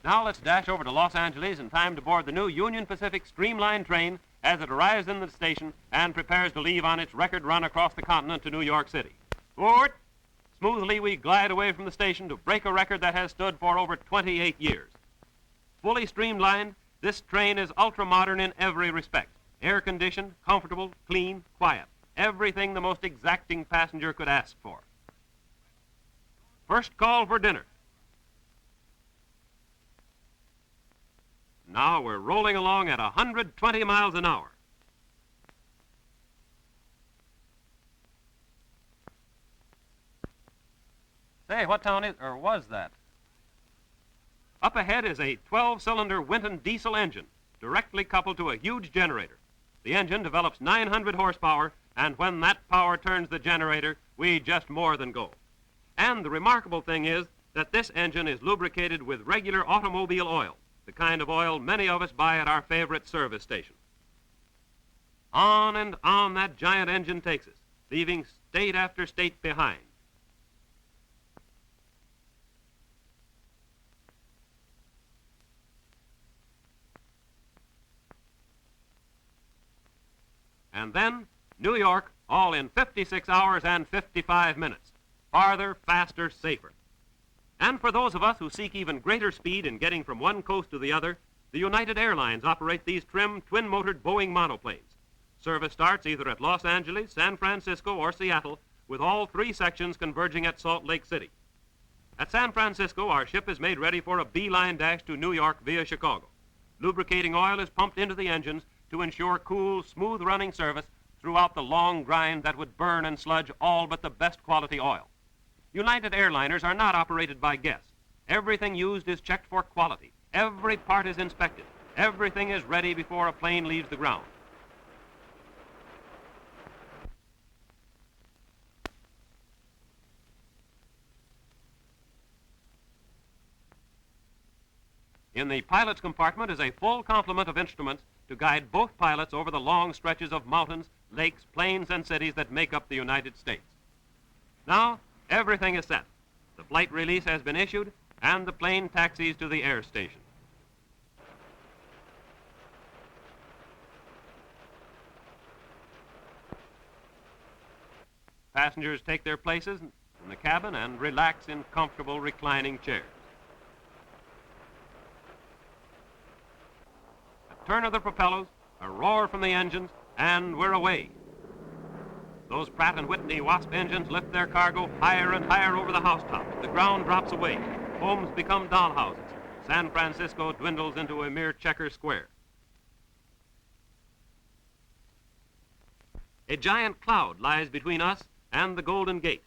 Now let's dash over to Los Angeles in time to board the new Union Pacific Streamline train as it arrives in the station and prepares to leave on its record run across the continent to New York City. Port! Smoothly we glide away from the station to break a record that has stood for over 28 years. Fully streamlined, this train is ultra-modern in every respect. Air-conditioned, comfortable, clean, quiet. Everything the most exacting passenger could ask for. First call for dinner. Now we're rolling along at 120 miles an hour. Say, what town is, or was that? Up ahead is a 12-cylinder Winton diesel engine, directly coupled to a huge generator. The engine develops 900 horsepower, and when that power turns the generator, we just more than go. And the remarkable thing is that this engine is lubricated with regular automobile oil, the kind of oil many of us buy at our favorite service station. On and on that giant engine takes us, leaving state after state behind. And then, New York, all in 56 hours and 55 minutes. Farther, faster, safer. And for those of us who seek even greater speed in getting from one coast to the other, the United Airlines operate these trim, twin-motored Boeing monoplanes. Service starts either at Los Angeles, San Francisco, or Seattle, with all three sections converging at Salt Lake City. At San Francisco, our ship is made ready for a beeline dash to New York via Chicago. Lubricating oil is pumped into the engines to ensure cool, smooth-running service throughout the long grind that would burn and sludge all but the best quality oil. United Airliners are not operated by guests. Everything used is checked for quality. Every part is inspected. Everything is ready before a plane leaves the ground. In the pilot's compartment is a full complement of instruments to guide both pilots over the long stretches of mountains, lakes, plains, and cities that make up the United States. Now, everything is set. The flight release has been issued, and the plane taxis to the air station. Passengers take their places in the cabin and relax in comfortable reclining chairs. A turn of the propellers, a roar from the engines, and we're away. Those Pratt & Whitney Wasp engines lift their cargo higher and higher over the housetops. The ground drops away. Homes become dollhouses. San Francisco dwindles into a mere checker square. A giant cloud lies between us and the Golden Gate.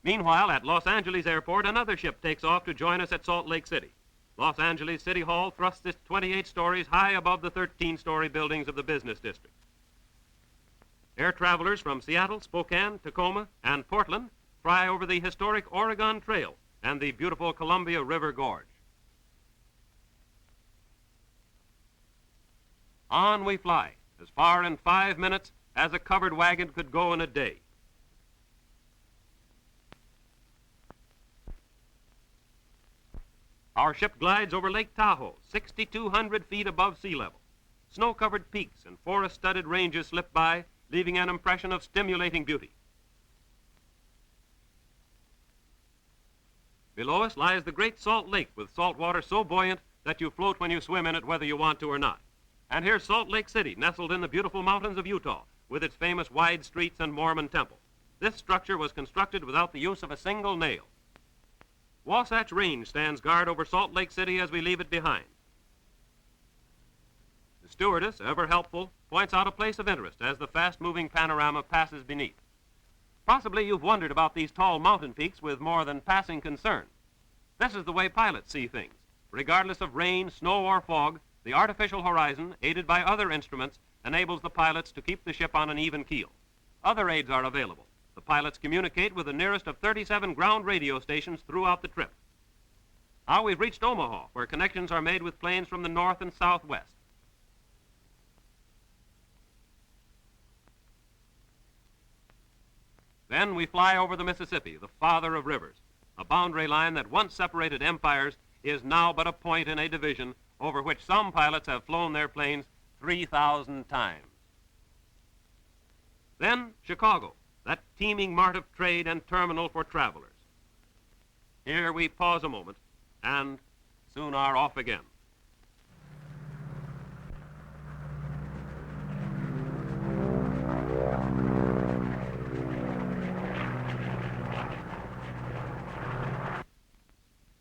Meanwhile, at Los Angeles Airport, another ship takes off to join us at Salt Lake City. Los Angeles City Hall thrusts its 28 stories high above the 13-story buildings of the business district. Air travelers from Seattle, Spokane, Tacoma, and Portland fly over the historic Oregon Trail and the beautiful Columbia River Gorge. On we fly, as far in 5 minutes as a covered wagon could go in a day. Our ship glides over Lake Tahoe, 6,200 feet above sea level. Snow-covered peaks and forest-studded ranges slip by, leaving an impression of stimulating beauty. Below us lies the Great Salt Lake with salt water so buoyant that you float when you swim in it whether you want to or not. And here's Salt Lake City, nestled in the beautiful mountains of Utah, with its famous wide streets and Mormon temple. This structure was constructed without the use of a single nail. Wasatch Range stands guard over Salt Lake City as we leave it behind. The stewardess, ever helpful, points out a place of interest as the fast-moving panorama passes beneath. Possibly you've wondered about these tall mountain peaks with more than passing concern. This is the way pilots see things. Regardless of rain, snow, or fog, the artificial horizon, aided by other instruments, enables the pilots to keep the ship on an even keel. Other aids are available. The pilots communicate with the nearest of 37 ground radio stations throughout the trip. Now we've reached Omaha, where connections are made with planes from the north and southwest. Then we fly over the Mississippi, the father of rivers, a boundary line that once separated empires, is now but a point in a division over which some pilots have flown their planes 3,000 times. Then Chicago, that teeming mart of trade and terminal for travelers. Here we pause a moment and soon are off again.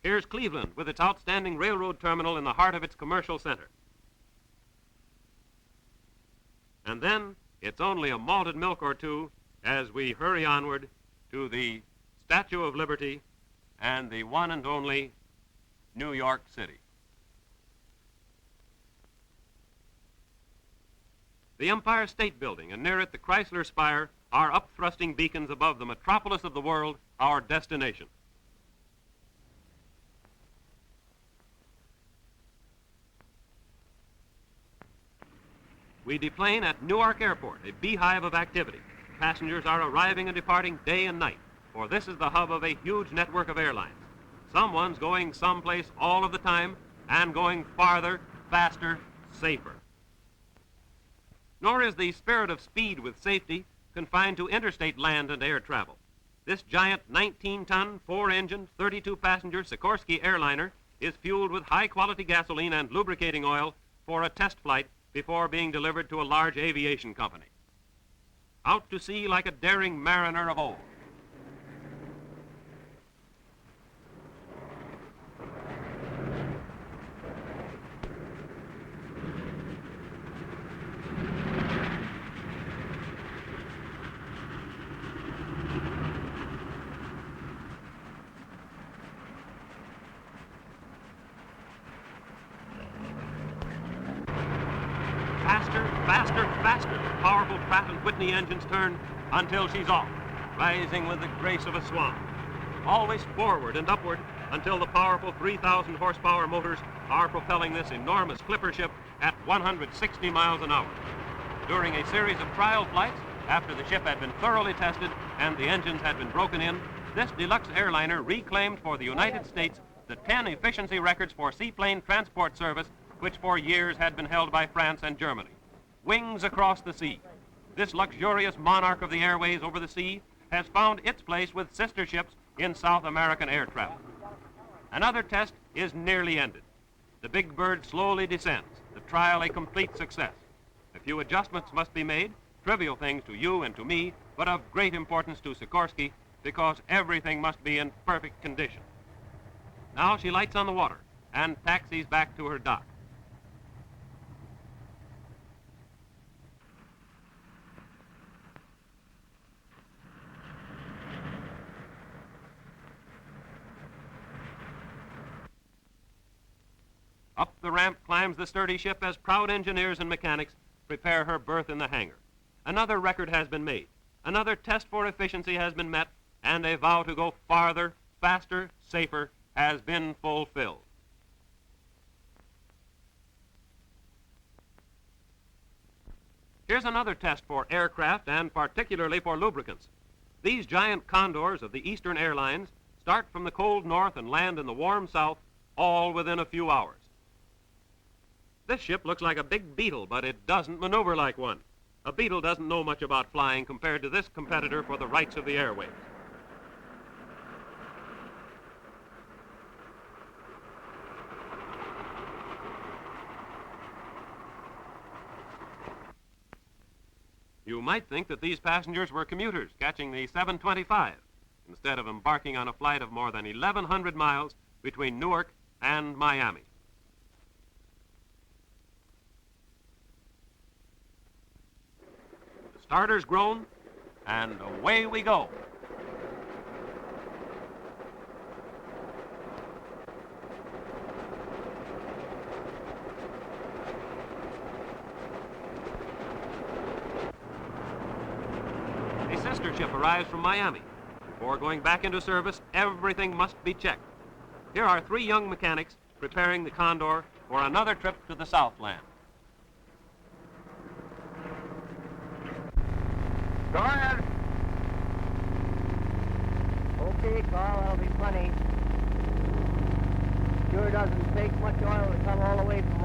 Here's Cleveland with its outstanding railroad terminal in the heart of its commercial center. And then it's only a malted milk or two as we hurry onward to the Statue of Liberty and the one and only New York City. The Empire State Building and near it the Chrysler Spire are up-thrusting beacons above the metropolis of the world, our destination. We deplane at Newark Airport, a beehive of activity. Passengers are arriving and departing day and night, for this is the hub of a huge network of airlines. Someone's going someplace all of the time and going farther, faster, safer. Nor is the spirit of speed with safety confined to interstate land and air travel. This giant 19-ton, 4-engine, 32-passenger Sikorsky airliner is fueled with high-quality gasoline and lubricating oil for a test flight before being delivered to a large aviation company. Out to sea like a daring mariner of old. Faster, faster, faster. The powerful Pratt & Whitney engines turn until she's off, rising with the grace of a swan. Always forward and upward until the powerful 3,000 horsepower motors are propelling this enormous clipper ship at 160 miles an hour. During a series of trial flights, after the ship had been thoroughly tested and the engines had been broken in, this deluxe airliner reclaimed for the United States the 10 efficiency records for seaplane transport service which for years had been held by France and Germany. Wings across the sea. This luxurious monarch of the airways over the sea has found its place with sister ships in South American air travel. Another test is nearly ended. The big bird slowly descends, the trial a complete success. A few adjustments must be made, trivial things to you and to me, but of great importance to Sikorsky because everything must be in perfect condition. Now she lights on the water and taxis back to her dock. Up the ramp climbs the sturdy ship as proud engineers and mechanics prepare her berth in the hangar. Another record has been made. Another test for efficiency has been met, and a vow to go farther, faster, safer has been fulfilled. Here's another test for aircraft and particularly for lubricants. These giant condors of the Eastern Airlines start from the cold north and land in the warm south, all within a few hours. This ship looks like a big beetle, but it doesn't maneuver like one. A beetle doesn't know much about flying compared to this competitor for the rights of the airways. You might think that these passengers were commuters catching the 725 instead of embarking on a flight of more than 1,100 miles between Newark and Miami. The starter's grown, and away we go. A sister ship arrives from Miami. Before going back into service, everything must be checked. Here are 3 young mechanics preparing the Condor for another trip to the Southland. Go ahead. Okay, Carl, that'll be plenty. Sure doesn't take much oil to come all the way from